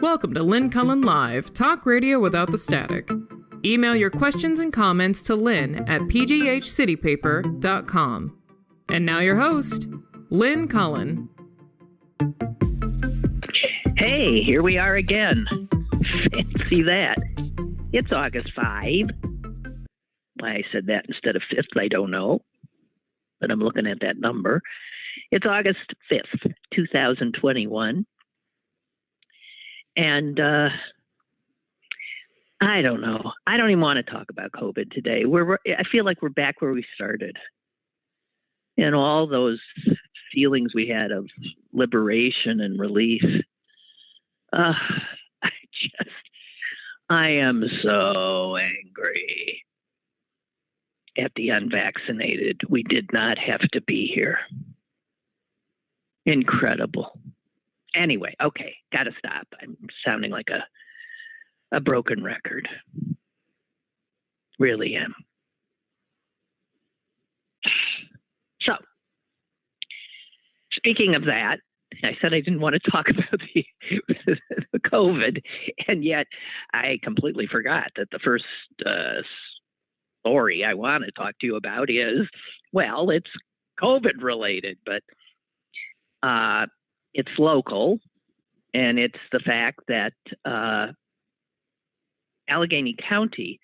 Welcome to Lynn Cullen Live, talk radio without the static. Email your questions and comments to Lynn at pghcitypaper.com. And now your host, Lynn Cullen. Hey, here we are again. Fancy that. It's August 5. Why I said that instead of 5th, I don't know. But I'm looking at that number. It's August 5th, 2021. And I don't know. I don't even want to talk about COVID today. I feel like we're back where we started. And all those feelings we had of liberation and relief. I am so angry at the unvaccinated. We did not have to be here. Incredible. Anyway, okay, gotta stop. I'm sounding like a broken record. Really am. So, speaking of that, I said I didn't want to talk about the COVID, and yet I completely forgot that the first story I want to talk to you about is, well, it's COVID related, but it's local, and it's the fact that Allegheny County,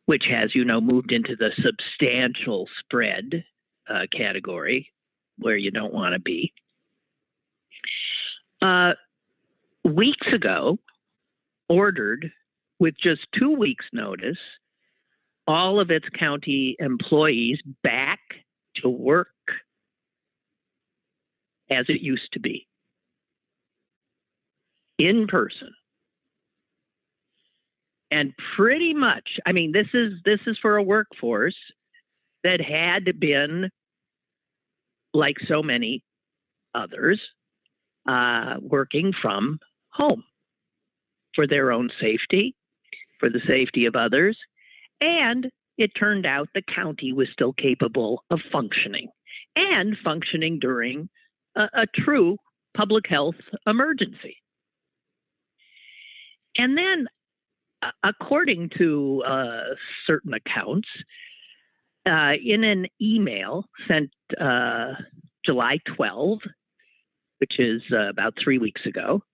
which has, moved into the substantial spread category, where you don't want to be, weeks ago ordered, with just 2 weeks' notice, all of its county employees back to work as it used to be, in person. And pretty much, I mean, this is for a workforce that had been, like so many others, working from home for their own safety, for the safety of others. And it turned out the county was still capable of functioning, and functioning during a true public health emergency. And then, according to certain accounts, in an email sent July 12, which is about 3 weeks ago,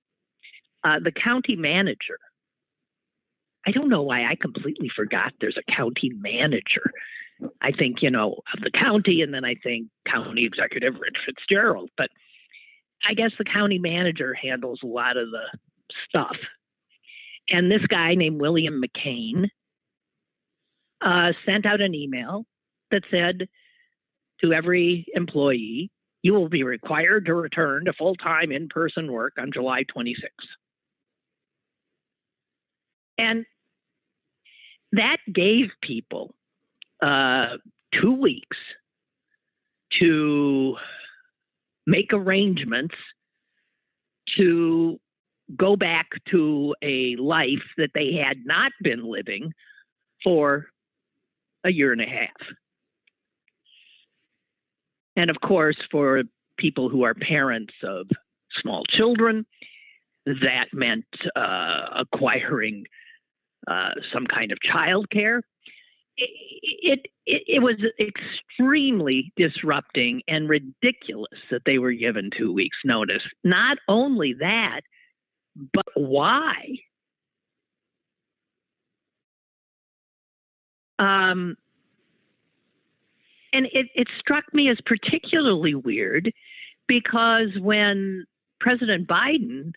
the county manager, I don't know why I completely forgot there's a county manager. I think, of the county, and then I think County Executive Rich Fitzgerald. But I guess the county manager handles a lot of the stuff. And this guy named William McCain sent out an email that said to every employee, you will be required to return to full-time in-person work on July 26th. And that gave people 2 weeks to make arrangements to go back to a life that they had not been living for a year and a half. And of course, for people who are parents of small children, that meant acquiring some kind of childcare. It was extremely disrupting and ridiculous that they were given 2 weeks' notice. Not only that, but why? And it struck me as particularly weird because when President Biden,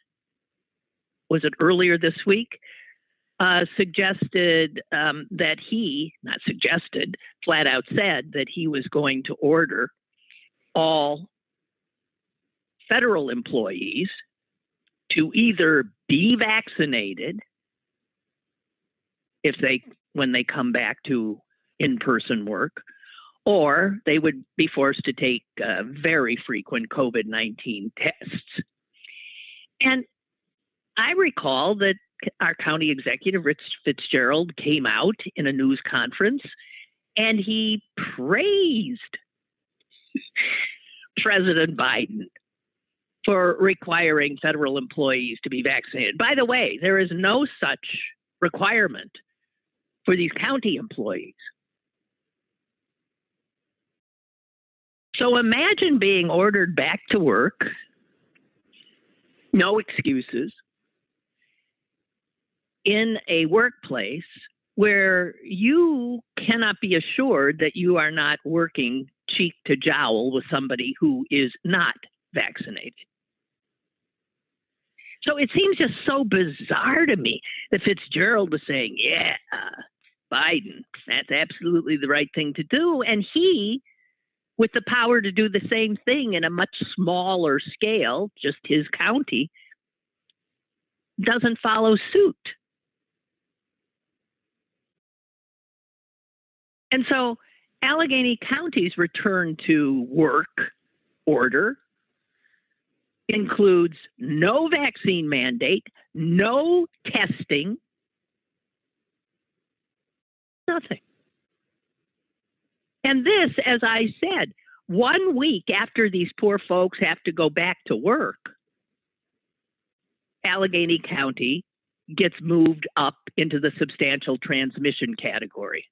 was it earlier this week, suggested that flat out said that he was going to order all federal employees to either be vaccinated when they come back to in-person work, or they would be forced to take very frequent COVID-19 tests. And I recall that our county executive, Rich Fitzgerald, came out in a news conference and he praised President Biden for requiring federal employees to be vaccinated. By the way, there is no such requirement for these county employees. So imagine being ordered back to work, no excuses, in a workplace where you cannot be assured that you are not working cheek to jowl with somebody who is not vaccinated. So it seems just so bizarre to me that Fitzgerald was saying, yeah, Biden, that's absolutely the right thing to do. And he, with the power to do the same thing in a much smaller scale, just his county, doesn't follow suit. And so Allegheny County's return to work order includes no vaccine mandate, no testing, nothing. And this, as I said, 1 week after these poor folks have to go back to work, Allegheny County gets moved up into the substantial transmission category.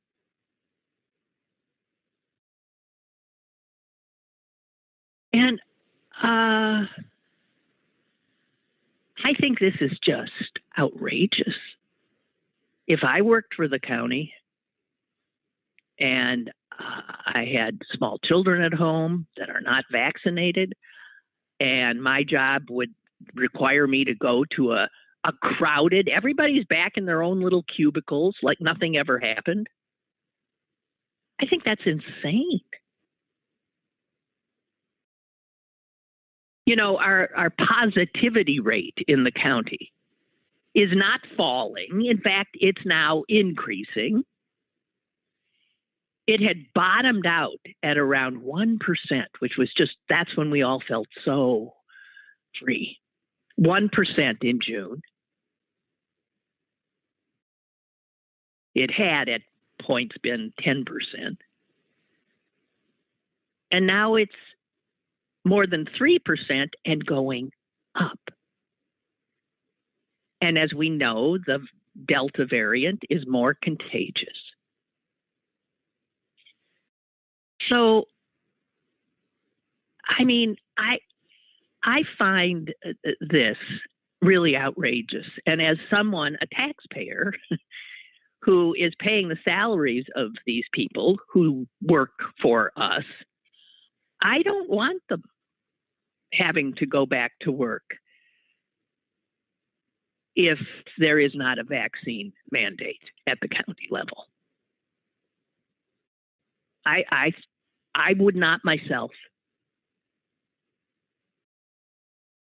And I think this is just outrageous. If I worked for the county and I had small children at home that are not vaccinated, and my job would require me to go to a crowded, everybody's back in their own little cubicles like nothing ever happened, I think that's insane. You know, our positivity rate in the county is not falling. In fact, it's now increasing. It had bottomed out at around 1%, which was that's when we all felt so free. 1% in June. It had at points been 10%. And now it's more than 3% and going up. And as we know, the Delta variant is more contagious. So, I mean, I find this really outrageous. And as someone, a taxpayer, who is paying the salaries of these people who work for us, I don't want them having to go back to work if there is not a vaccine mandate at the county level. I would not myself.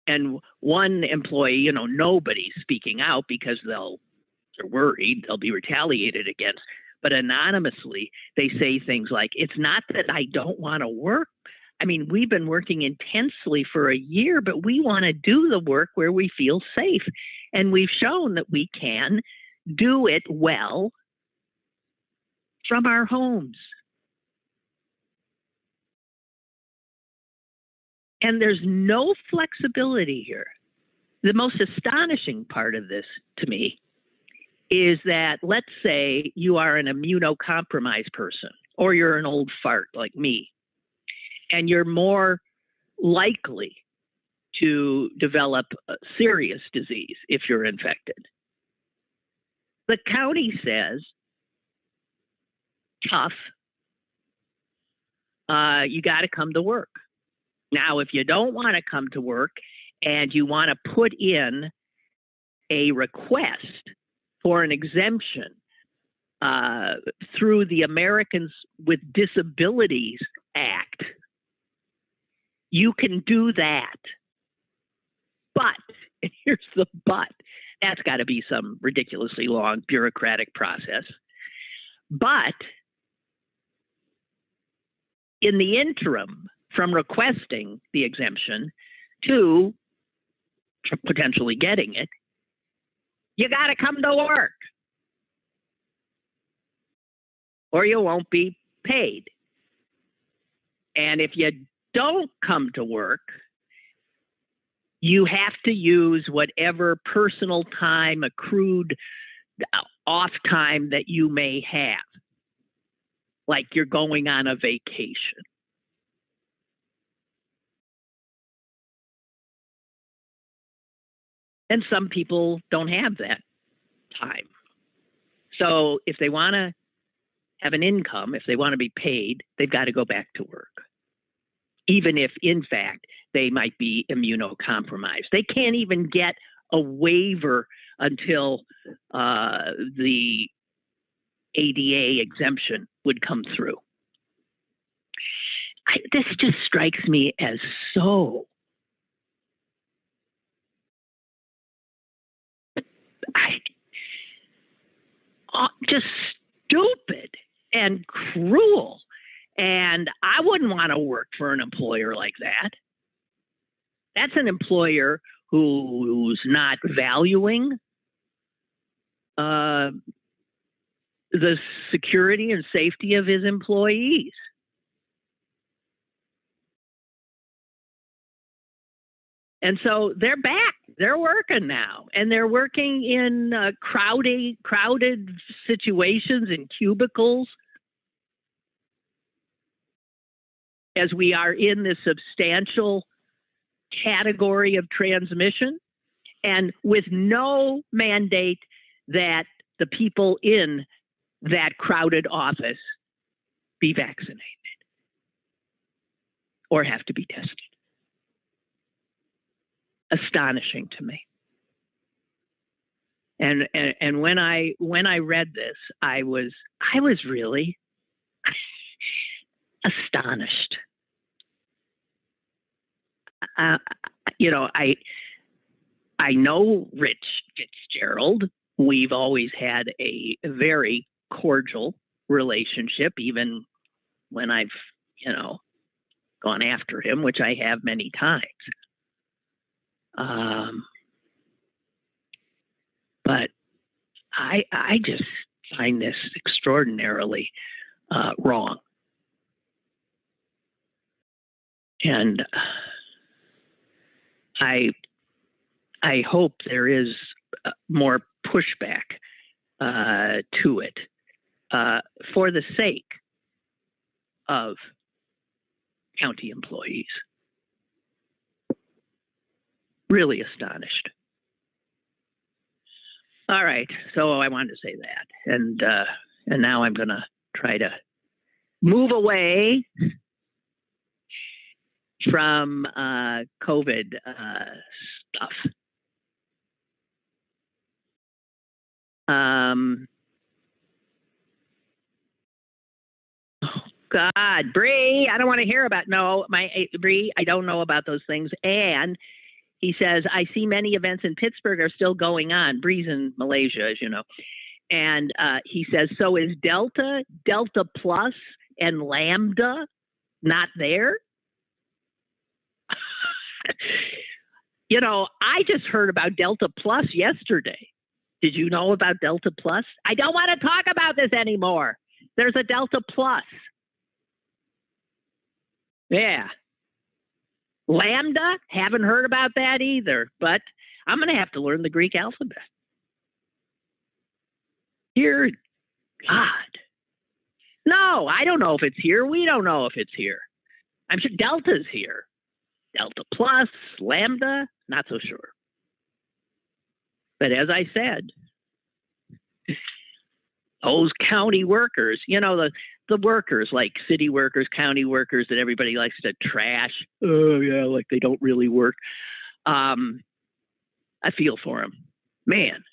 And one employee, you know, nobody's speaking out because they're worried they'll be retaliated against. But anonymously, they say things like, it's not that I don't want to work. I mean, we've been working intensely for a year, but we want to do the work where we feel safe. And we've shown that we can do it well from our homes. And there's no flexibility here. The most astonishing part of this to me is that, let's say you are an immunocompromised person, or you're an old fart like me, and you're more likely to develop a serious disease if you're infected. The county says, tough, you got to come to work. Now, if you don't want to come to work and you want to put in a request for an exemption through the Americans with Disabilities Act, you can do that. But, and here's the but, that's got to be some ridiculously long bureaucratic process. But in the interim, from requesting the exemption to potentially getting it, you got to come to work or you won't be paid. And if you don't come to work, you have to use whatever personal time, accrued off time that you may have, like you're going on a vacation. And some people don't have that time. So if they want to have an income, if they want to be paid, they've got to go back to work, even if, in fact, they might be immunocompromised. They can't even get a waiver until the ADA exemption would come through. This just strikes me as so just stupid and cruel. And I wouldn't want to work for an employer like that. That's an employer who's not valuing the security and safety of his employees. And so they're back. They're working now, and they're working in crowded situations in cubicles. As we are in this substantial category of transmission, and with no mandate that the people in that crowded office be vaccinated or have to be tested. Astonishing to me. And when I read this, I was really astonished. I know Rich Fitzgerald. We've always had a very cordial relationship, even when I've gone after him, which I have many times. But I just find this extraordinarily wrong. And I hope there is more pushback to it for the sake of county employees. Really astonished. All right, so I wanted to say that, and now I'm going to try to move away from COVID stuff. Oh God, Bree, I don't want to hear about Bree. I don't know about those things. And he says, I see many events in Pittsburgh are still going on. Bree's in Malaysia, as you know. And he says, so is Delta, Delta Plus, and Lambda not there? I just heard about Delta Plus yesterday. Did you know about Delta Plus? I don't want to talk about this anymore. There's a Delta Plus. Yeah. Lambda, haven't heard about that either, but I'm going to have to learn the Greek alphabet. Dear God. No, I don't know if it's here. We don't know if it's here. I'm sure Delta's here. Delta Plus, Lambda, not so sure. But as I said, those county workers, the workers like city workers, county workers that everybody likes to trash. Oh, yeah, like they don't really work. I feel for them. Man,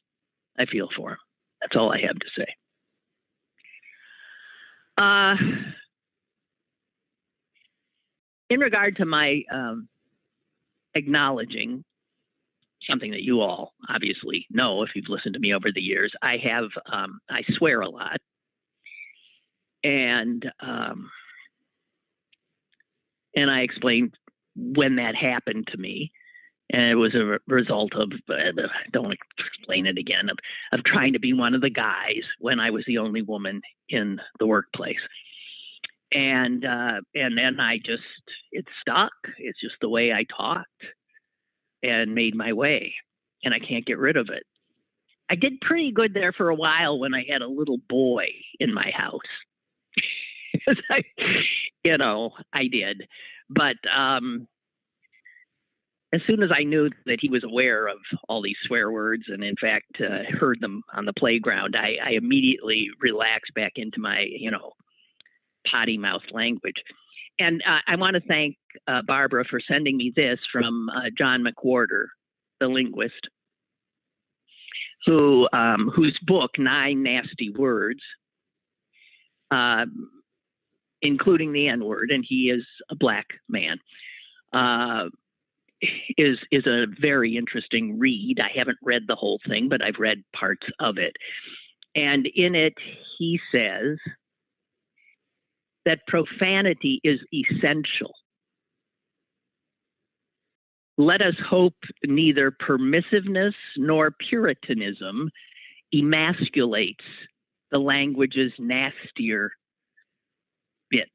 I feel for them. That's all I have to say. In regard to my acknowledging something that you all obviously know if you've listened to me over the years, I swear a lot. And I explained when that happened to me. And it was a result of, don't explain it again, of trying to be one of the guys when I was the only woman in the workplace. And then it stuck. It's just the way I talked. and made my way, and I can't get rid of it. I did pretty good there for a while when I had a little boy in my house. I did. But as soon as I knew that he was aware of all these swear words and, in fact, heard them on the playground, I immediately relaxed back into my, potty mouth language. And I want to thank Barbara for sending me this from John McWhorter, the linguist, whose book, 9 Nasty Words, including the N-word, and he is a black man, is a very interesting read. I haven't read the whole thing, but I've read parts of it. And in it, he says that profanity is essential. Let us hope neither permissiveness nor Puritanism emasculates the language's nastier bits.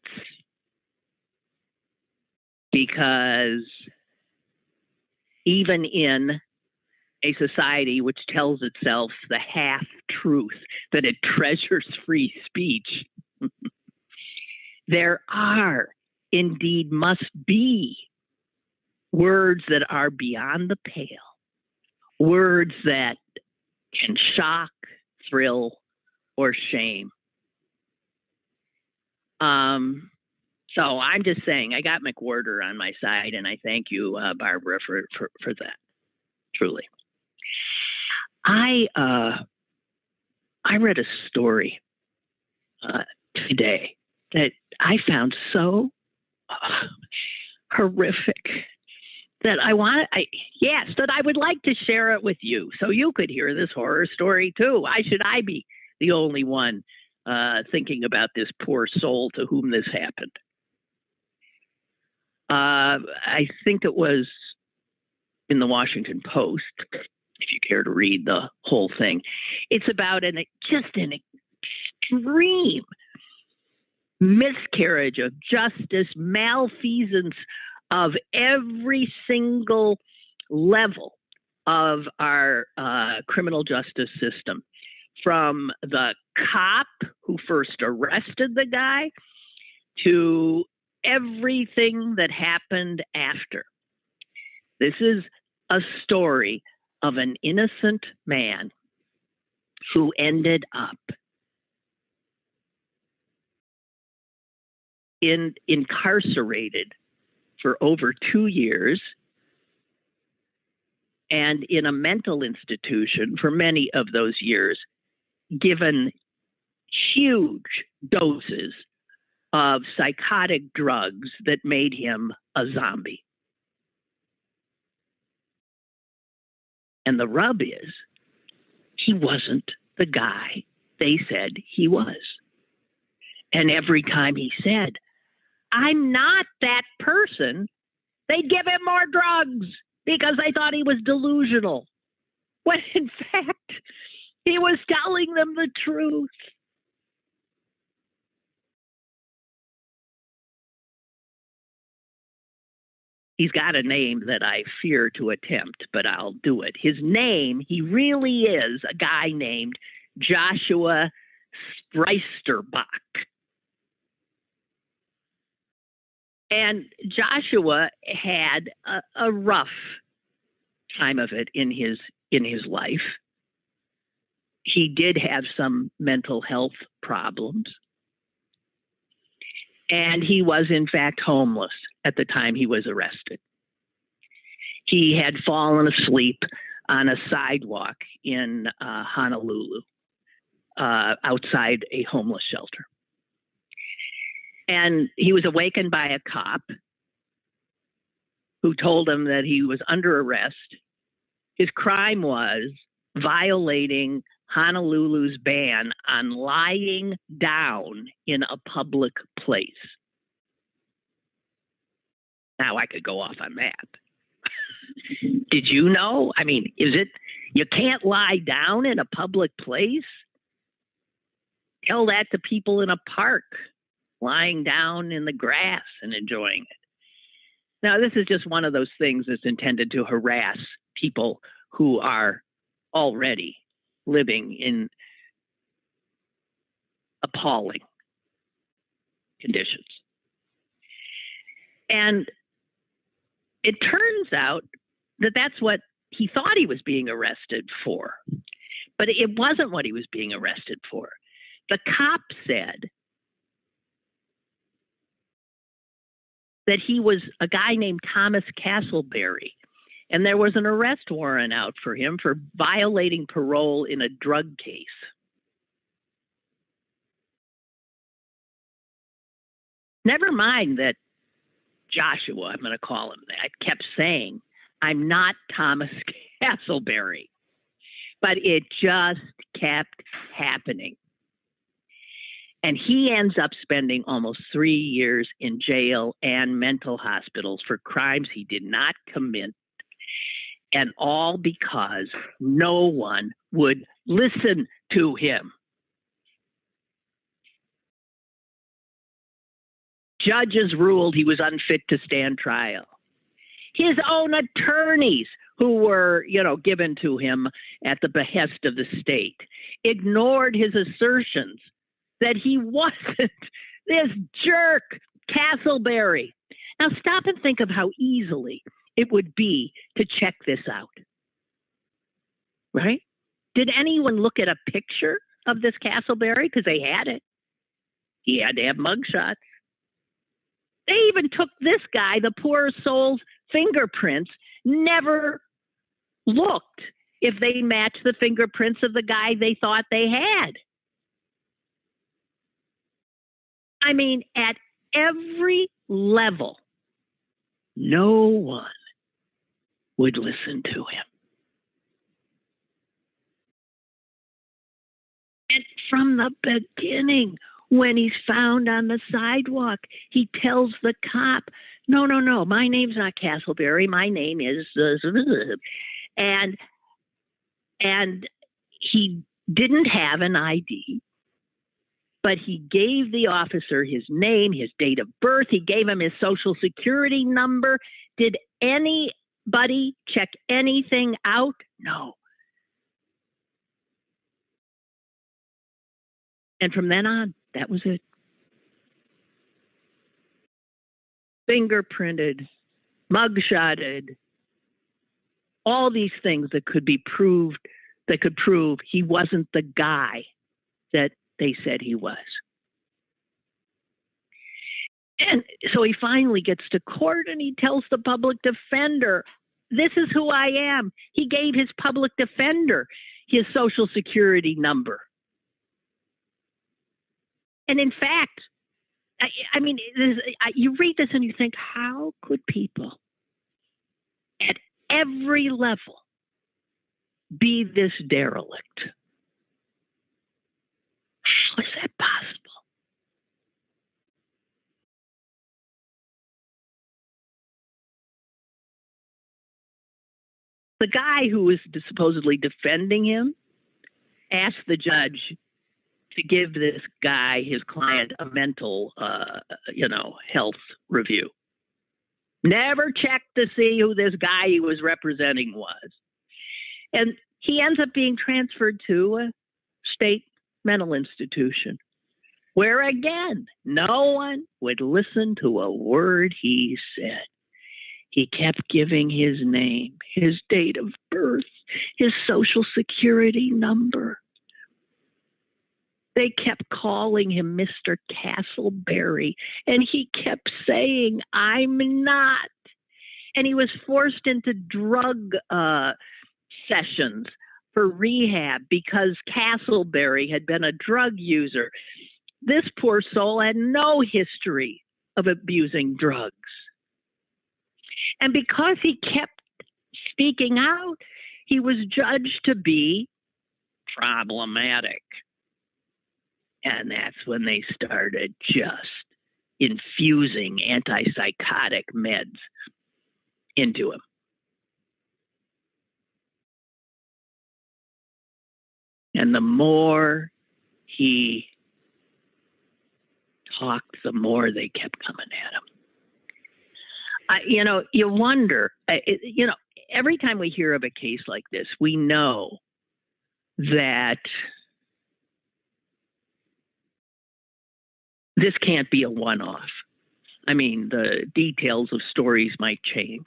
Because even in a society which tells itself the half-truth that it treasures free speech, there are, indeed must be, words that are beyond the pale, words that can shock, thrill, or shame. So I'm just saying, I got McWhorter on my side, and I thank you, Barbara, for that. Truly, I read a story today that I found so horrific that I would like to share it with you, so you could hear this horror story too. Why should I be the only one thinking about this poor soul to whom this happened? I think it was in the Washington Post, if you care to read the whole thing. It's about an extreme miscarriage of justice, malfeasance of every single level of our criminal justice system, from the cop who first arrested the guy to everything that happened after. This is a story of an innocent man who ended up incarcerated for over 2 years and in a mental institution for many of those years, given huge doses of psychotic drugs that made him a zombie. And the rub is, he wasn't the guy they said he was. And every time he said, "I'm not that person," they'd give him more drugs because they thought he was delusional. When in fact, he was telling them the truth. He's got a name that I fear to attempt, but I'll do it. His name, he really is a guy named Joshua Spreisterbach. And Joshua had a rough time of it in his life. He did have some mental health problems. And he was, in fact, homeless at the time he was arrested. He had fallen asleep on a sidewalk in Honolulu, outside a homeless shelter. And he was awakened by a cop who told him that he was under arrest. His crime was violating Honolulu's ban on lying down in a public place. Now I could go off on that. Did you know? I mean, you can't lie down in a public place? Tell that to people in a park, lying down in the grass and enjoying it. Now, this is just one of those things that's intended to harass people who are already living in appalling conditions. And it turns out that that's what he thought he was being arrested for. But it wasn't what he was being arrested for. The cop said that he was a guy named Thomas Castleberry, and there was an arrest warrant out for him for violating parole in a drug case. Never mind that Joshua, I'm going to call him that, kept saying, I'm not Thomas Castleberry. But it just kept happening. And he ends up spending almost 3 years in jail and mental hospitals for crimes he did not commit. And all because no one would listen to him. Judges ruled he was unfit to stand trial. His own attorneys, who were, given to him at the behest of the state, ignored his assertions that he wasn't this jerk, Castleberry. Now stop and think of how easily it would be to check this out. Right? Did anyone look at a picture of this Castleberry? Because they had it. He had to have mugshots. They even took this guy, the poor soul's fingerprints, never looked if they matched the fingerprints of the guy they thought they had. I mean, at every level, no one would listen to him. And from the beginning, when he's found on the sidewalk, he tells the cop, no, my name's not Castleberry. My name is... And he didn't have an ID, but he gave the officer his name, his date of birth. He gave him his social security number. Did anybody check anything out? No. And from then on, that was it. Fingerprinted, mugshotted, all these things that could be proved, that could prove he wasn't the guy that they said he was. And so he finally gets to court and he tells the public defender, this is who I am. He gave his public defender his social security number. And in fact, I mean, you read this and you think, how could people at every level be this derelict? How is that possible? The guy who was supposedly defending him asked the judge to give this guy, his client, a mental, health review. Never checked to see who this guy he was representing was. And he ends up being transferred to a state mental institution where, again, no one would listen to a word he said. He kept giving his name, his date of birth, his social security number. They kept calling him Mr. Castleberry, and he kept saying, I'm not. And he was forced into drug sessions for rehab because Castleberry had been a drug user. This poor soul had no history of abusing drugs. And because he kept speaking out, he was judged to be problematic. And that's when they started just infusing antipsychotic meds into him. And the more he talked, the more they kept coming at him. You wonder, every time we hear of a case like this, we know that this can't be a one-off. I mean, the details of stories might change,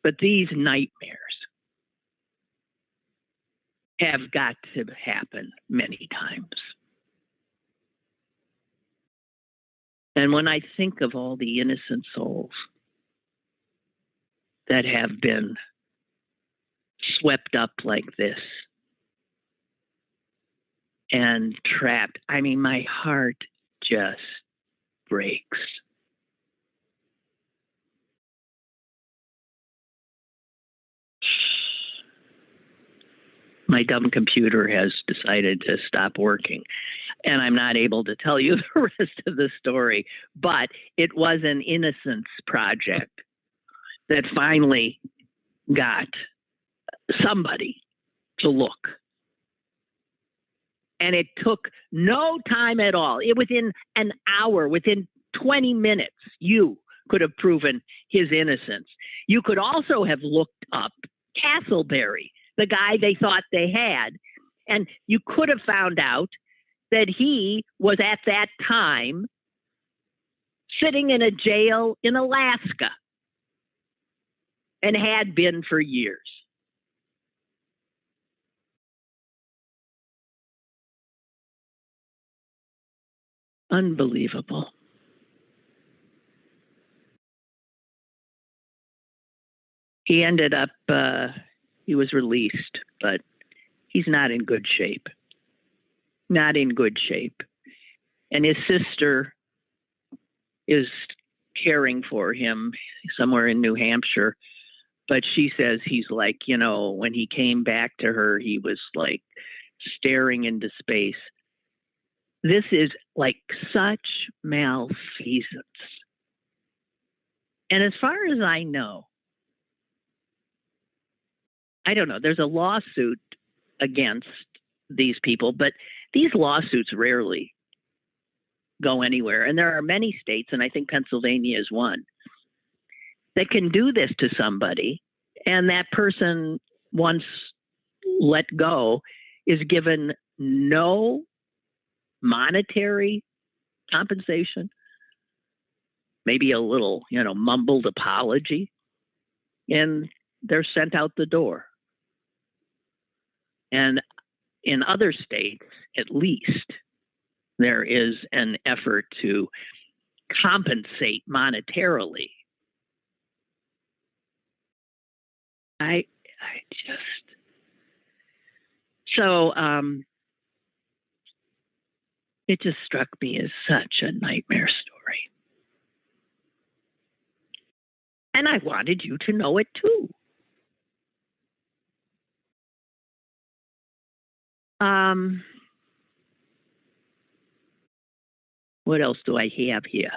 but these nightmares have got to happen many times. And when I think of all the innocent souls that have been swept up like this and trapped, I mean, my heart just breaks. My dumb computer has decided to stop working, and I'm not able to tell you the rest of the story, but it was an innocence project that finally got somebody to look. And it took no time at all. Within an hour, within 20 minutes, you could have proven his innocence. You could also have looked up Castleberry, the guy they thought they had, and you could have found out that he was at that time sitting in a jail in Alaska and had been for years. Unbelievable. He ended up, he was released, but he's not in good shape. Not in good shape. And his sister is caring for him somewhere in New Hampshire. But she says he's like, when he came back to her, he was like staring into space. This is like such malfeasance. And as far as I know, I don't know, there's a lawsuit against these people, but these lawsuits rarely go anywhere. And there are many states, and I think Pennsylvania is one, that can do this to somebody, and that person, once let go, is given no monetary compensation, maybe a little, mumbled apology, and they're sent out the door. And in other states, at least, there is an effort to compensate monetarily. It just struck me as such a nightmare story. And I wanted you to know it too. What else do I have here?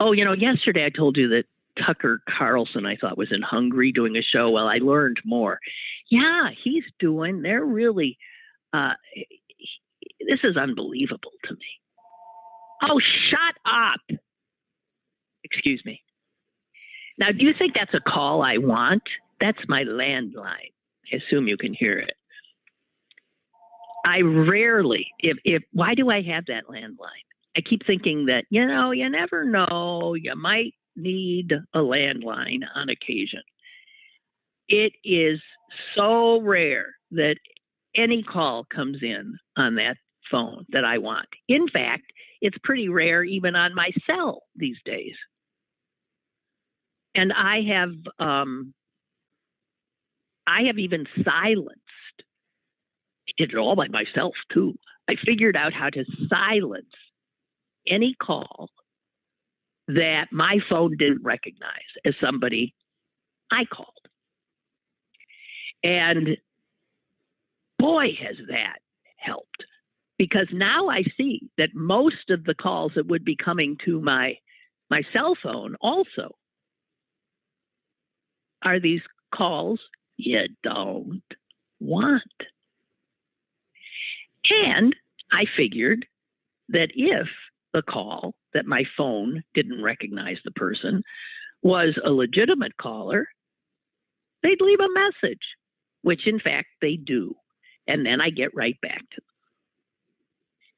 Oh, yesterday I told you that Tucker Carlson, I thought, was in Hungary doing a show. Well, I learned more. Yeah, they're really, this is unbelievable to me. Oh, shut up. Excuse me. Now, do you think that's a call I want? That's my landline. I assume you can hear it. I rarely, why do I have that landline? I keep thinking that, you never know, you might need a landline on occasion. It is so rare that any call comes in on that phone that I want. In fact, it's pretty rare even on my cell these days. And I have even silenced. I did it all by myself too. I figured out how to silence any call that my phone didn't recognize as somebody I called. And boy, has that helped. Because now I see that most of the calls that would be coming to my cell phone also are these calls you don't want. And I figured that if the call, that my phone didn't recognize the person, was a legitimate caller, they'd leave a message, which in fact they do. And then I get right back to them.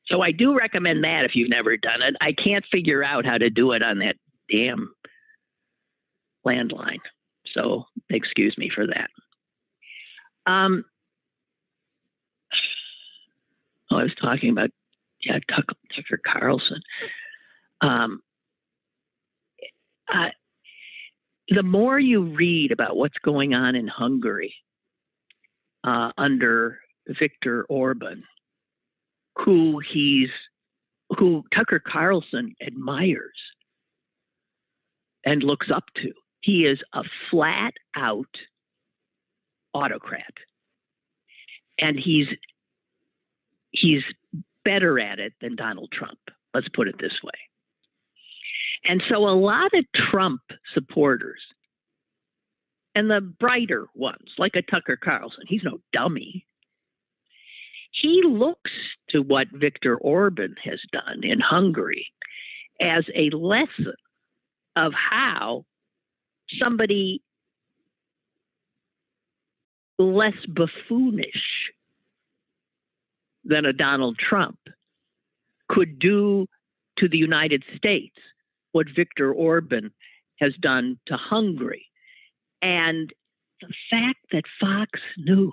So I do recommend that if you've never done it. I can't figure out how to do it on that damn landline. So excuse me for that. I was talking about Tucker Carlson. The more you read about what's going on in Hungary under Viktor Orban, who Tucker Carlson admires and looks up to, he is a flat out autocrat, and he's better at it than Donald Trump. Let's put it this way. And so a lot of Trump supporters, and the brighter ones, like a Tucker Carlson, he's no dummy. He looks to what Viktor Orban has done in Hungary as a lesson of how somebody less buffoonish than a Donald Trump could do to the United States what Viktor Orban has done to Hungary. And the fact that Fox News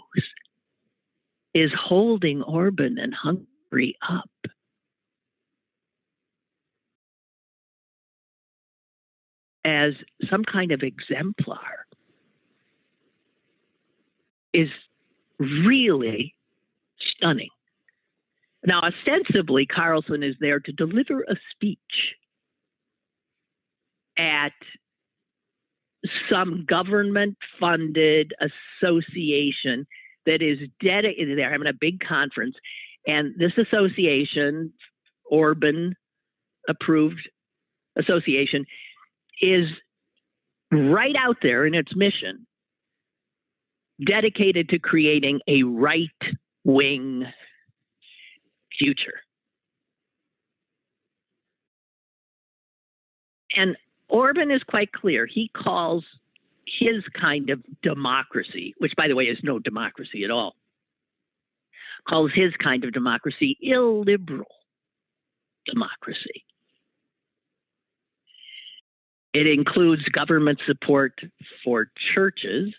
is holding Orban and Hungary up as some kind of exemplar is really stunning. Now, ostensibly, Carlson is there to deliver a speech at some government-funded association that is dedicated. They're having a big conference, and this association, Orban-approved association, is right out there in its mission, dedicated to creating a right-wing future. And Orban is quite clear. He calls his kind of democracy, which, by the way, is no democracy at all, calls his kind of democracy illiberal democracy. It includes government support for churches.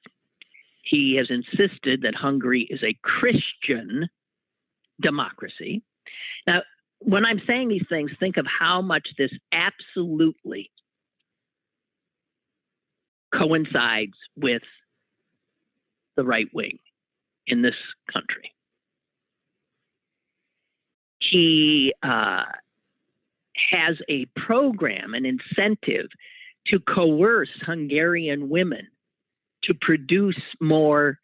He has insisted that Hungary is a Christian democracy. Now, when I'm saying these things, think of how much this absolutely coincides with the right wing in this country. He has a program, an incentive to coerce Hungarian women to produce more,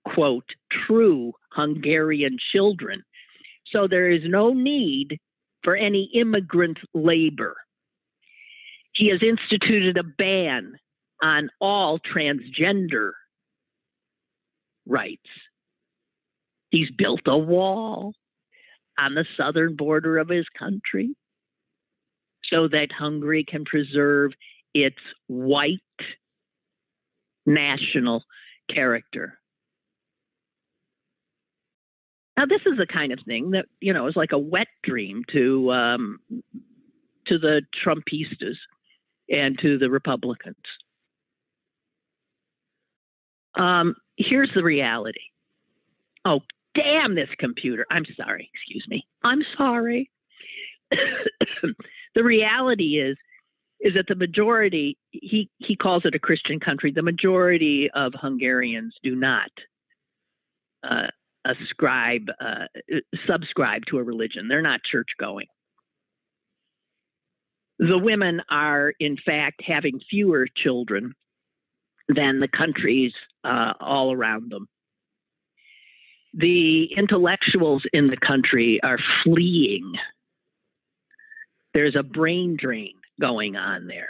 quote, true Hungarian children. So there is no need for any immigrant labor. He has instituted a ban on all transgender rights. He's built a wall on the southern border of his country so that Hungary can preserve its white national character. Now, this is the kind of thing that, you know, is like a wet dream to the Trumpistas and to the Republicans. Here's the reality. Oh, damn this computer. I'm sorry. Excuse me. I'm sorry. The reality is that the majority, he calls it a Christian country, the majority of Hungarians do not subscribe to a religion. They're not church going. The women are, in fact, having fewer children than the countries all around them. The intellectuals in the country are fleeing. There's a brain drain going on there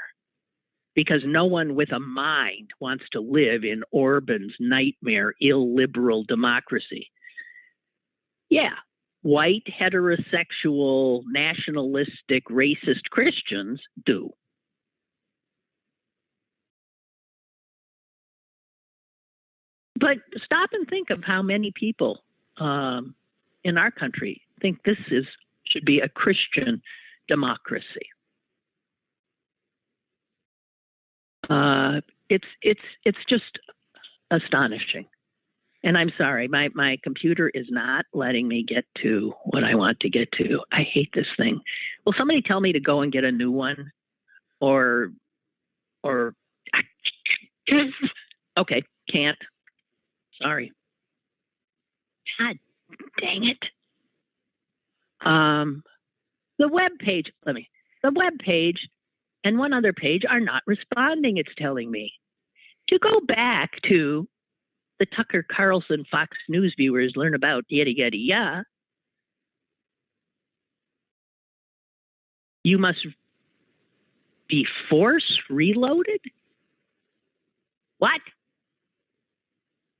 because no one with a mind wants to live in Orban's nightmare illiberal democracy. Yeah, white, heterosexual, nationalistic, racist Christians do. But stop and think of how many people in our country think this should be a Christian democracy. It's just astonishing. And I'm sorry, my computer is not letting me get to what I want to get to. I hate this thing. Will somebody tell me to go and get a new one? Or okay, can't. Sorry. God dang it. The web page, the web page and one other page are not responding, it's telling me. To go back to the Tucker Carlson Fox News viewers learn about yada yada yada, you must be force reloaded? What?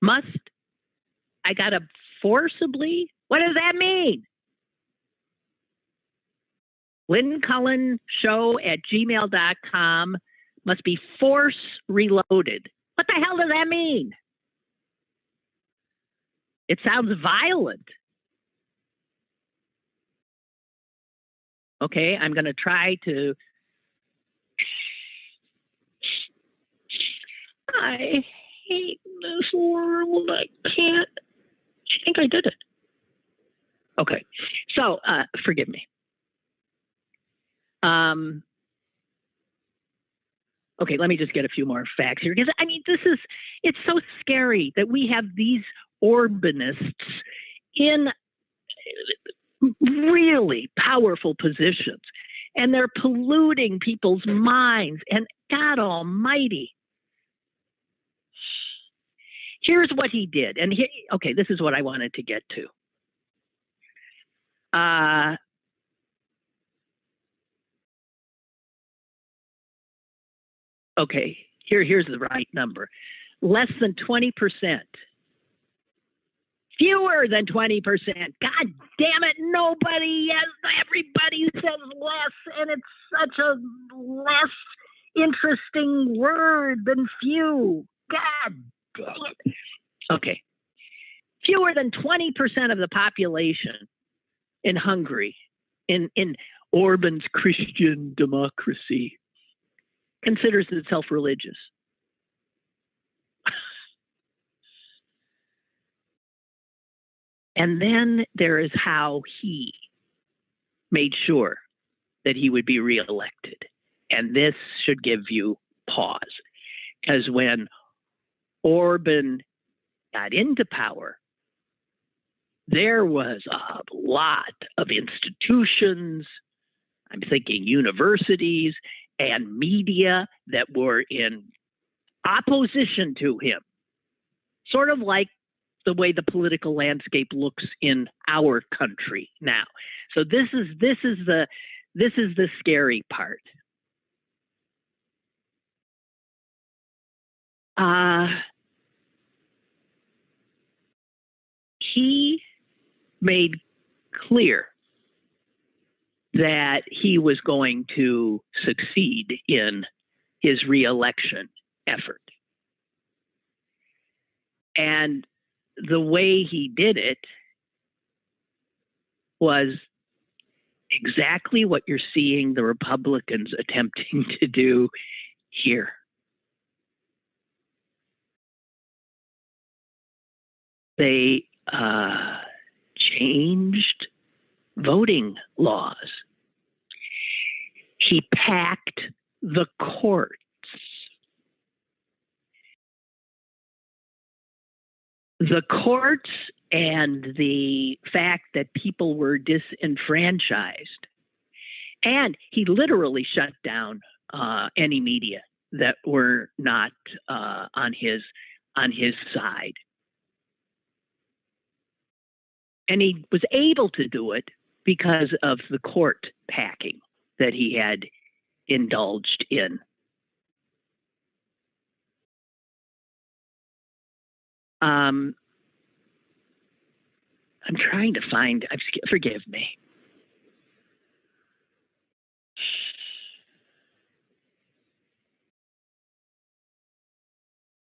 Must I gotta forcibly? What does that mean? Lynn Cullen show at gmail.com must be force reloaded. What the hell does that mean? It sounds violent. Okay, I'm going to try to. I hate this world. I can't. I think I did it. Okay, so forgive me. Okay, let me just get a few more facts here, because I mean, it's so scary that we have these Orbanists in really powerful positions, and they're polluting people's minds, and God almighty. Here's what he did, and okay, this is what I wanted to get to. Okay, here's the right number. Less than 20%. Fewer than 20%. God damn it, nobody, everybody says less, and it's such a less interesting word than few. God dang it. Okay. Fewer than 20% of the population in Hungary, in Orban's Christian democracy, considers itself religious. And then there is how he made sure that he would be reelected. And this should give you pause. Because when Orban got into power, there was a lot of institutions, I'm thinking universities and media, that were in opposition to him. Sort of like the way the political landscape looks in our country now. So this is the scary part. He made clear that he was going to succeed in his reelection effort. And the way he did it was exactly what you're seeing the Republicans attempting to do here. They changed voting laws. He packed the courts. The courts and the fact that people were disenfranchised. And he literally shut down any media that were not on his side. And he was able to do it because of the court packing that he had indulged in. I'm trying to find, forgive me.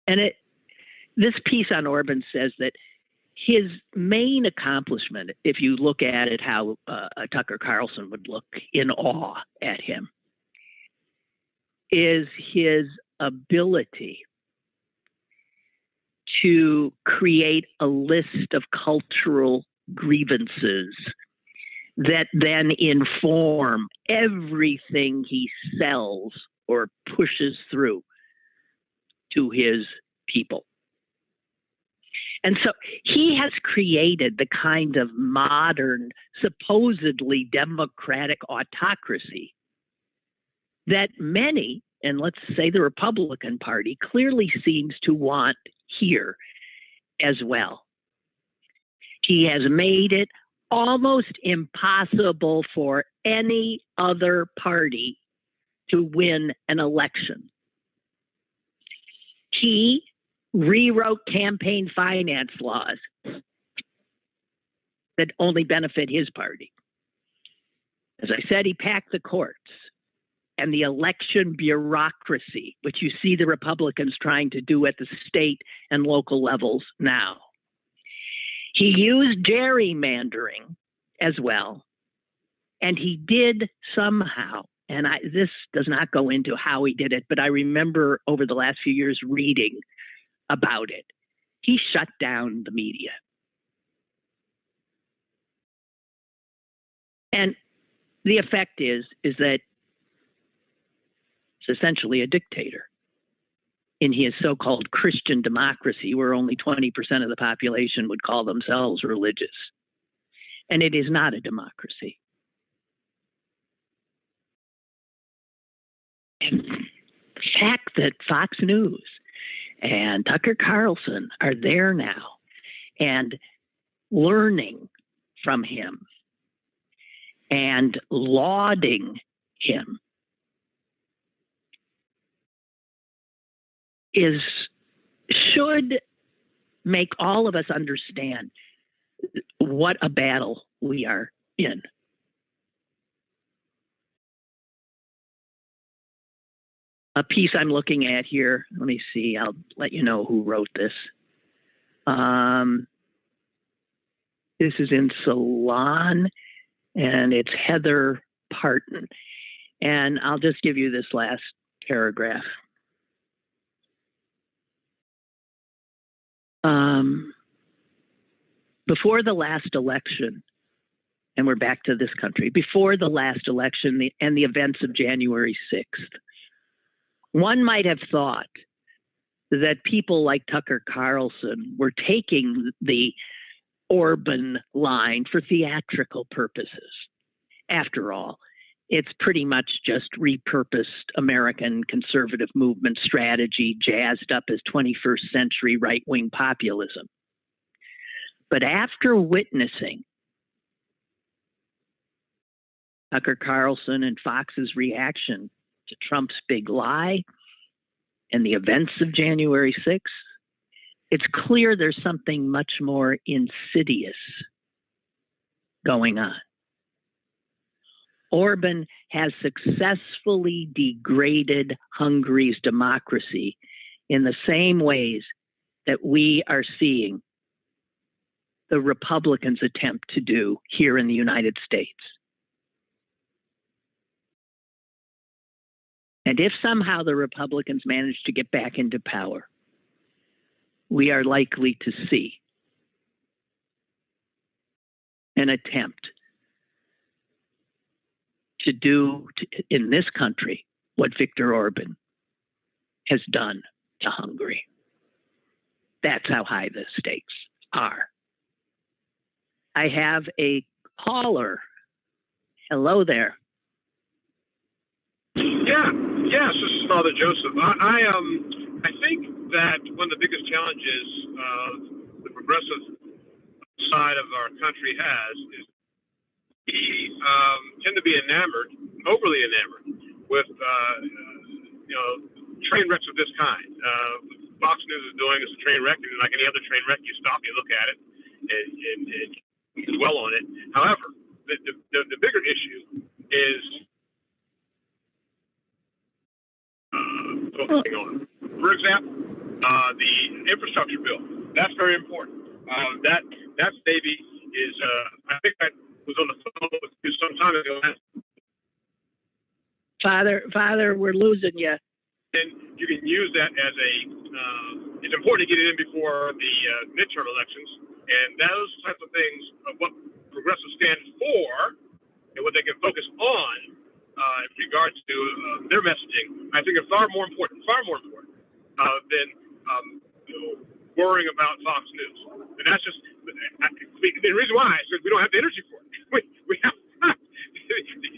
And this piece on Orban says that his main accomplishment, if you look at it how Tucker Carlson would look in awe at him, is his ability to create a list of cultural grievances that then inform everything he sells or pushes through to his people. And so he has created the kind of modern, supposedly democratic autocracy that many, and let's say the Republican Party, clearly seems to want here as well. He has made it almost impossible for any other party to win an election. He rewrote campaign finance laws that only benefit his party. As I said, he packed the courts and the election bureaucracy, which you see the Republicans trying to do at the state and local levels now. He used gerrymandering as well, and he did somehow, and this does not go into how he did it, but I remember over the last few years reading about it. He shut down the media. And the effect is that it's essentially a dictator in his so-called Christian democracy, where only 20% of the population would call themselves religious. And it is not a democracy. And the fact that Fox News and Tucker Carlson are there now and learning from him and lauding him should make all of us understand what a battle we are in. A piece I'm looking at here, let me see, I'll let you know who wrote this. This is in Salon, and it's Heather Parton. And I'll just give you this last paragraph. Before the last election, and we're back to this country, before the last election and the events of January 6th, one might have thought that people like Tucker Carlson were taking the Orban line for theatrical purposes. After all, it's pretty much just repurposed American conservative movement strategy jazzed up as 21st century right-wing populism. But after witnessing Tucker Carlson and Fox's reaction to Trump's big lie and the events of January 6th, it's clear there's something much more insidious going on. Orban has successfully degraded Hungary's democracy in the same ways that we are seeing the Republicans attempt to do here in the United States. And if somehow the Republicans manage to get back into power, we are likely to see an attempt to do in this country what Viktor Orban has done to Hungary. That's how high the stakes are. I have a caller. Hello there. Yes, this is Father Joseph. I think that one of the biggest challenges the progressive side of our country has is we tend to be overly enamored with train wrecks of this kind. Fox News is doing is a train wreck, and like any other train wreck, you stop, you look at it, and dwell on it. However, the bigger issue is focusing on. For example, the infrastructure bill. That's very important. That baby is. I think I was on the phone with you some time ago. Father, we're losing you. And you can use that as a. It's important to get it in before the midterm elections, and those types of things of what progressive stands for and what they can focus on in regards to their messaging. I think are far more important than worrying about Fox News. And that's just the reason why is because we don't have the energy for it. We have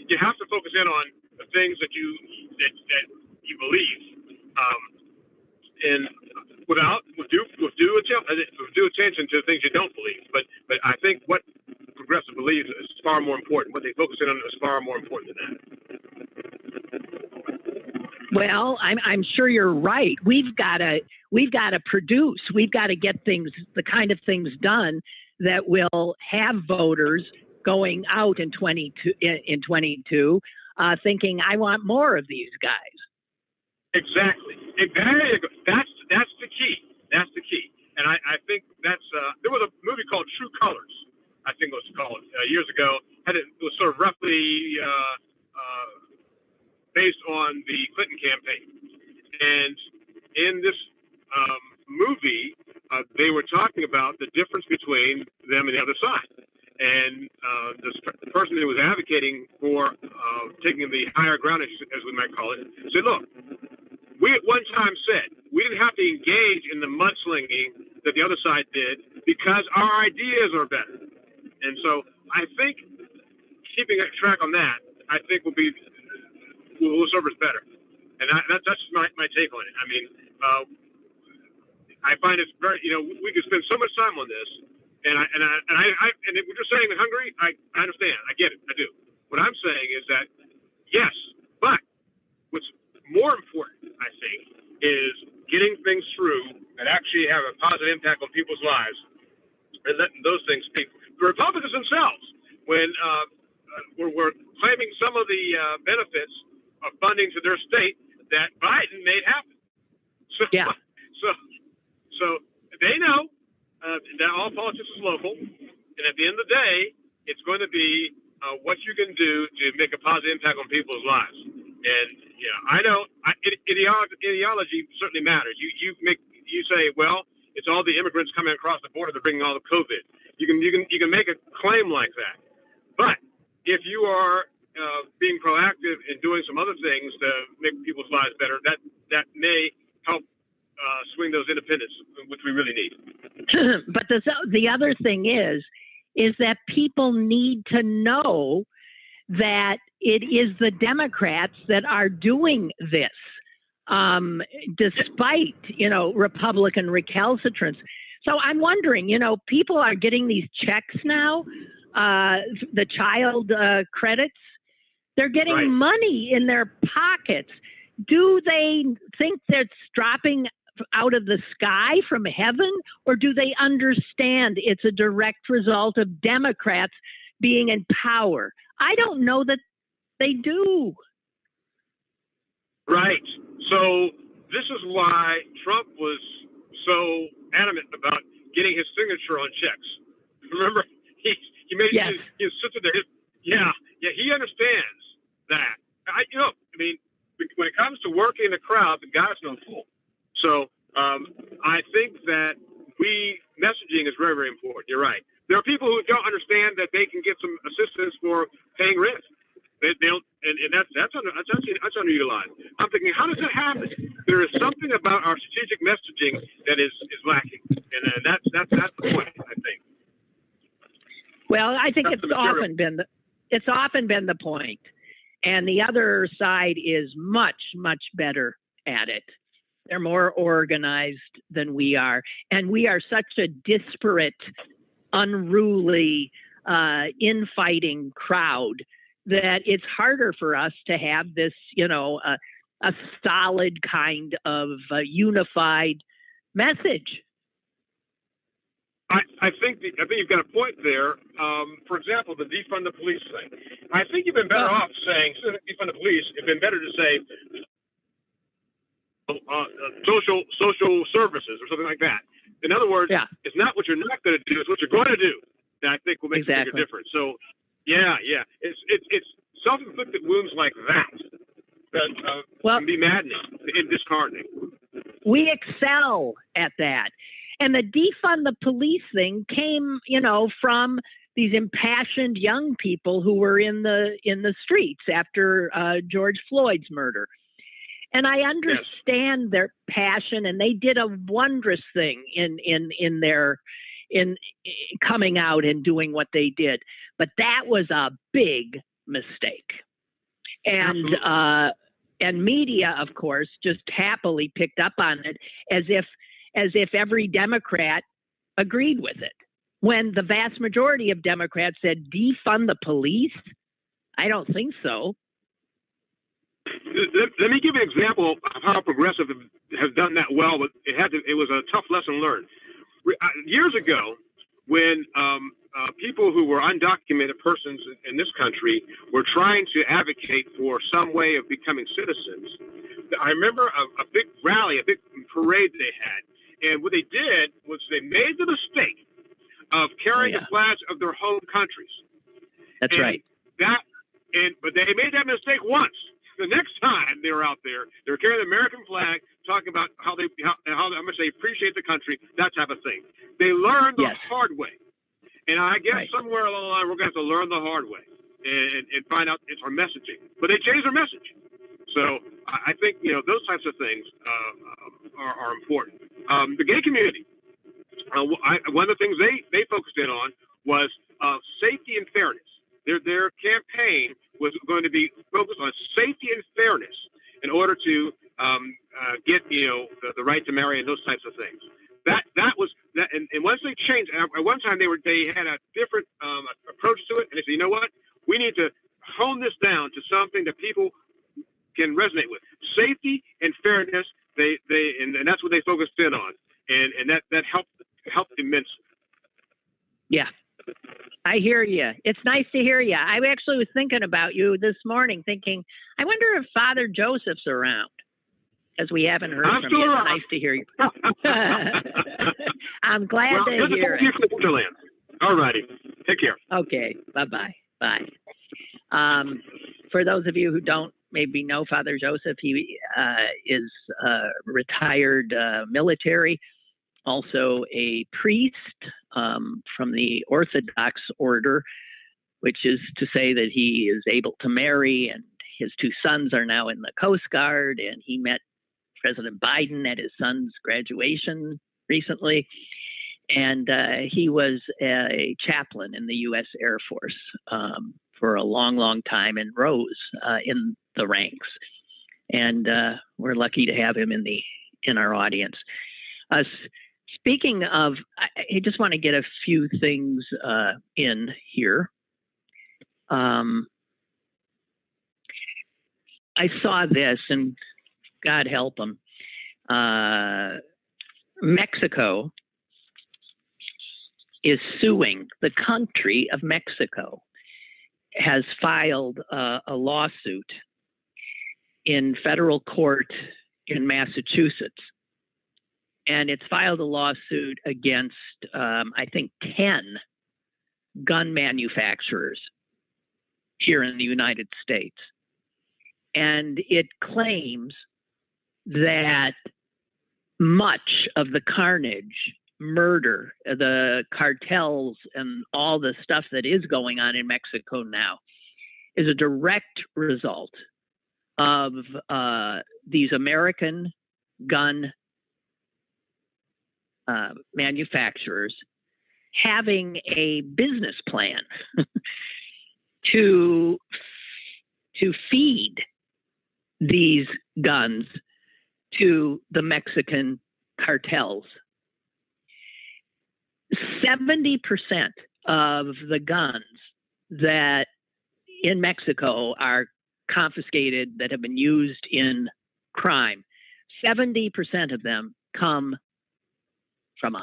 you have to focus in on the things that you believe, and with due attention to the things you don't believe. But I think what progressive believes is far more important. What they focus in on is far more important than that. Well, I'm sure you're right. We've got to produce. We've got to get the kind of things done that will have voters going out in 22 thinking, I want more of these guys. Exactly. There you go. That's the key. That's the key. And I think that's there was a movie called True Colors, I think it was called years ago. It was sort of roughly based on the Clinton campaign. And in this movie, they were talking about the difference between them and the other side. And the person who was advocating for taking the higher ground, as we might call it, said, look, we at one time said we didn't have to engage in the mudslinging that the other side did because our ideas are better. And so I think keeping a track on that, I think will serve us better. And that's just my take on it. I mean, I find it's very, we could spend so much time on this. And if we're just saying in Hungary, I understand. I get it. I do. What I'm saying is that, yes, but what's more important, I think, is getting things through that actually have a positive impact on people's lives and letting those things speak. The Republicans themselves, when we're claiming some of the benefits of funding to their state that Biden made happen. So, yeah. So they know that all politics is local, and at the end of the day, it's going to be what you can do to make a positive impact on people's lives. And I know ideology certainly matters. You say, well, it's all the immigrants coming across the border that are bringing all the COVID. You can make a claim like that, but if you are being proactive in doing some other things to make people's lives better, that may help swing those independents, which we really need. But the other thing is that people need to know that it is the Democrats that are doing this, despite, Republican recalcitrance. So I'm wondering, people are getting these checks now, the child credits. They're getting money in their pockets. Do they think that's dropping out of the sky from heaven, or do they understand it's a direct result of Democrats being in power? I don't know that they do. Right. So this is why Trump was so adamant about getting his signature on checks. Remember, he made he insisted that he understands that. When it comes to working the crowd, the guy's no fool. So I think that messaging is very, very important. You're right. There are people who don't understand that they can get some assistance for paying rent. They don't, and that's underutilized. I'm thinking, how does that happen? There is something about our strategic messaging that is lacking, and that's the point, I think. Well, I think it's often been the point, and the other side is much, much better at it. They're more organized than we are, and we are such a disparate, unruly, infighting crowd that it's harder for us to have this, a solid kind of unified message. I think you've got a point there. For example, the defund the police thing. I think you've been better off saying defund the police. It'd been better to say social services or something like that. In other words, it's not what you're not going to do; it's what you're going to do that I think will make a bigger difference. So, it's self-inflicted wounds like that can be maddening and disheartening. We excel at that. And the defund the police thing came, from these impassioned young people who were in the streets after George Floyd's murder. And I understand their passion, and they did a wondrous thing in their coming out and doing what they did. But that was a big mistake. And media, of course, just happily picked up on it as if every Democrat agreed with it, when the vast majority of Democrats said defund the police. I don't think so. Let me give you an example of how progressive has done that well, but it was a tough lesson learned. Years ago, when people who were undocumented persons in this country were trying to advocate for some way of becoming citizens, I remember a big rally, a big parade they had. And what they did was they made the mistake of carrying the flags of their home countries. That's right. But they made that mistake once. The next time they were out there, they were carrying the American flag, talking about how much they appreciate the country, that type of thing. They learned the hard way. And I guess somewhere along the line, we're going to have to learn the hard way and find out it's our messaging. But they changed their message. So I think, those types of things are important. The gay community, one of the things they focused in on was safety and fairness. Their campaign was going to be focused on safety and fairness in order to get the right to marry and those types of things. That was that, and once they changed, at one time they had a different approach to it, and they said, you know what, we need to hone this down to something that people can resonate with. Safety and fairness, and that's what they focused in on, and that helped immensely. Yeah, I hear you. It's nice to hear you. I actually was thinking about you this morning, thinking, I wonder if Father Joseph's around, because we haven't heard from you. It's nice to hear you. I'm glad to hear it. All righty. Take care. Okay. Bye-bye. Bye. For those of you who don't maybe know Father Joseph, he is retired military, also a priest from the Orthodox order, which is to say that he is able to marry, and his two sons are now in the Coast Guard, and he met President Biden at his son's graduation recently. And he was a chaplain in the U.S. Air Force for a long, long time and rose in the ranks. And we're lucky to have him in our audience. Speaking of, I just want to get a few things in here. I saw this, and God help them. Mexico is suing. The country of Mexico has filed a lawsuit in federal court in Massachusetts. And it's filed a lawsuit against, I think, 10 gun manufacturers here in the United States. And it claims that much of the carnage, murder, the cartels, and all the stuff that is going on in Mexico now is a direct result of these American gun manufacturers having a business plan to feed these guns to the Mexican cartels. 70% of the guns that in Mexico are confiscated that have been used in crime, 70% of them come from us.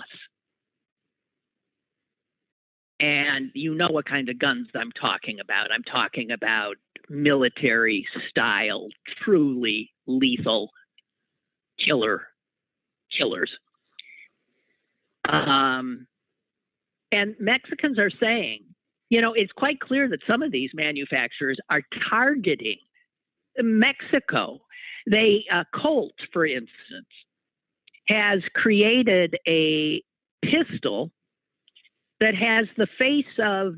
And you know what kind of guns I'm talking about. I'm talking about military style, truly lethal killers. And Mexicans are saying, it's quite clear that some of these manufacturers are targeting Mexico. Colt, for instance, has created a pistol that has the face of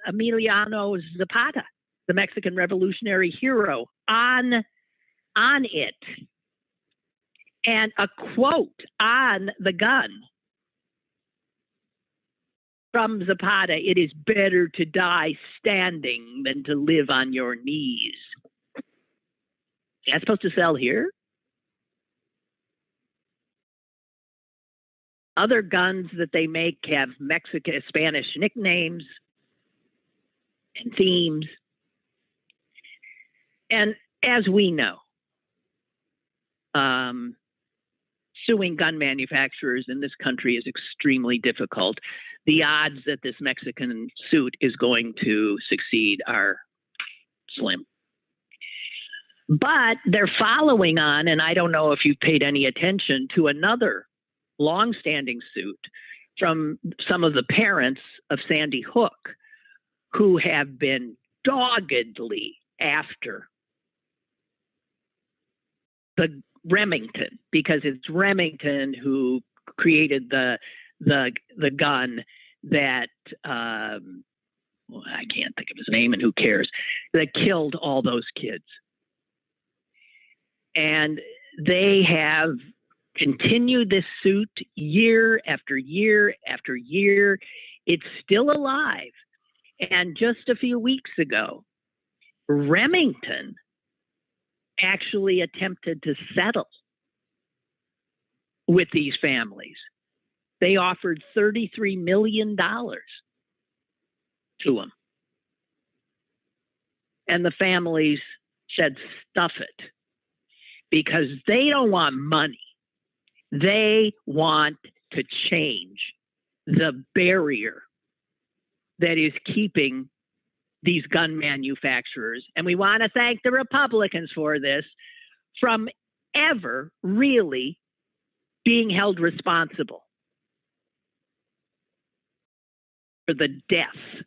Emiliano Zapata, the Mexican revolutionary hero, on it, and a quote on the gun from Zapata: "It is better to die standing than to live on your knees." That's supposed to sell here? Other guns that they make have Mexican, Spanish nicknames and themes. And as we know, suing gun manufacturers in this country is extremely difficult. The odds that this Mexican suit is going to succeed are slim. But they're following on, and I don't know if you've paid any attention to another longstanding suit from some of the parents of Sandy Hook, who have been doggedly after the Remington, because it's Remington who created the gun that I can't think of his name, and who cares, that killed all those kids. And they have continued this suit year after year after year. It's still alive. And just a few weeks ago, Remington actually attempted to settle with these families. They offered $33 million to them. And the families said, stuff it, because they don't want money. They want to change the barrier that is keeping these gun manufacturers, and we want to thank the Republicans for this, from ever really being held responsible for the death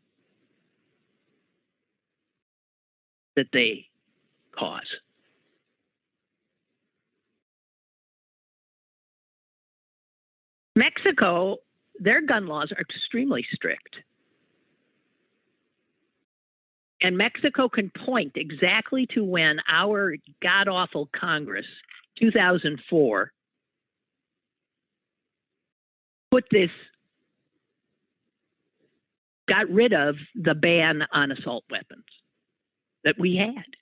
that they cause. Mexico, their gun laws are extremely strict. And Mexico can point exactly to when our god-awful Congress, 2004, got rid of the ban on assault weapons that we had.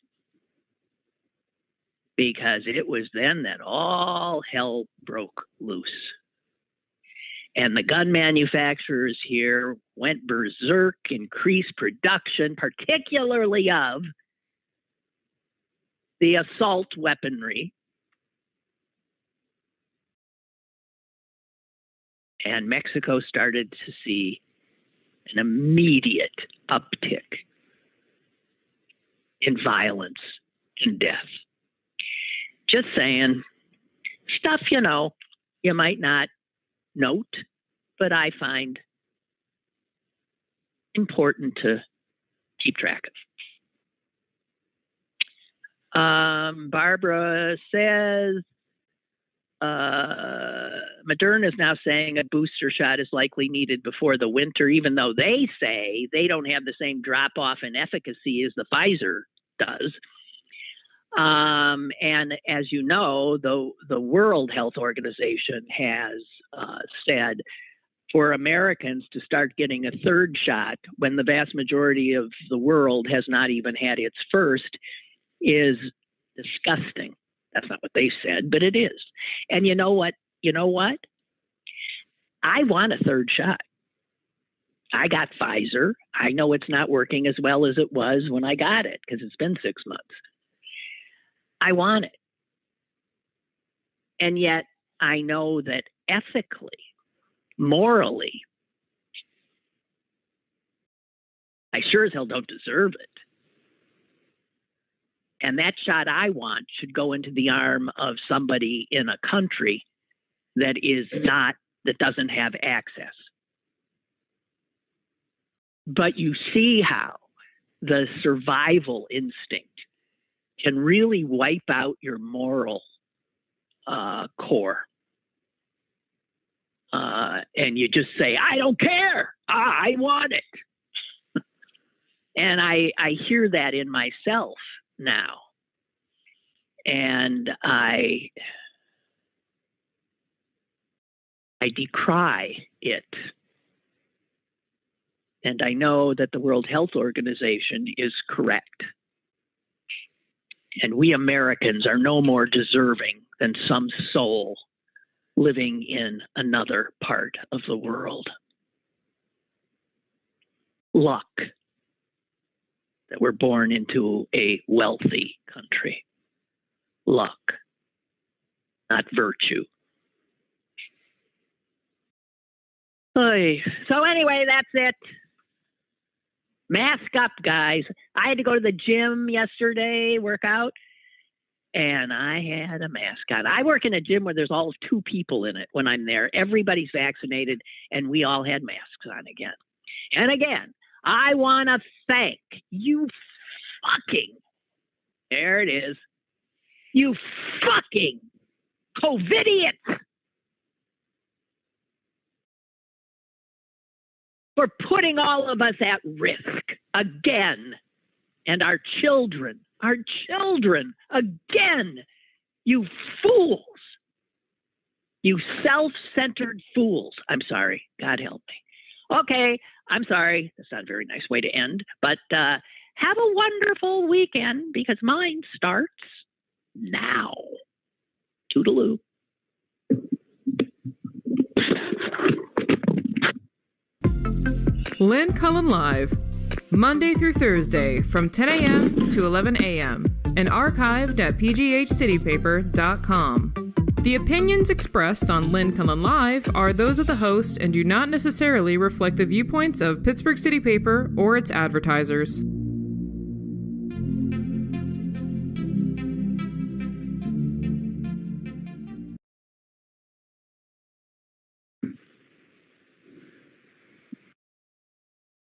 Because it was then that all hell broke loose. And the gun manufacturers here went berserk, increased production, particularly of the assault weaponry. And Mexico started to see an immediate uptick in violence and death. Just saying, stuff, you might not note, but I find important to keep track of. Barbara says, Moderna is now saying a booster shot is likely needed before the winter, even though they say they don't have the same drop-off in efficacy as the Pfizer does. And as you know, the World Health Organization has said for Americans to start getting a third shot when the vast majority of the world has not even had its first is disgusting. That's not what they said, but it is. And you know what? I want a third shot. I got Pfizer. I know it's not working as well as it was when I got it because it's been 6 months. I want it. And yet I know that ethically, morally, I sure as hell don't deserve it. And that shot I want should go into the arm of somebody in a country that doesn't have access. But you see how the survival instinct can really wipe out your moral core. And you just say, I don't care. I want it. And I hear that in myself now. And I decry it. And I know that the World Health Organization is correct. And we Americans are no more deserving than some soul living in another part of the world. Luck that we're born into a wealthy country. Luck, not virtue. Oy. So anyway, that's it. Mask up, guys. I had to go to the gym yesterday, work out, and I had a mask on. I work in a gym where there's all 2 people in it when I'm there. Everybody's vaccinated, and we all had masks on again. And again, I want to thank you fucking, there it is, you fucking COVIDiots for putting all of us at risk again. And our children again. You fools. You self-centered fools. I'm sorry. God help me. Okay, I'm sorry. That's not a very nice way to end. But have a wonderful weekend because mine starts now. Toodaloo. Lynn Cullen Live, Monday through Thursday from 10 a.m. to 11 a.m. and archived at pghcitypaper.com. The opinions expressed on Lynn Cullen Live are those of the host and do not necessarily reflect the viewpoints of Pittsburgh City Paper or its advertisers.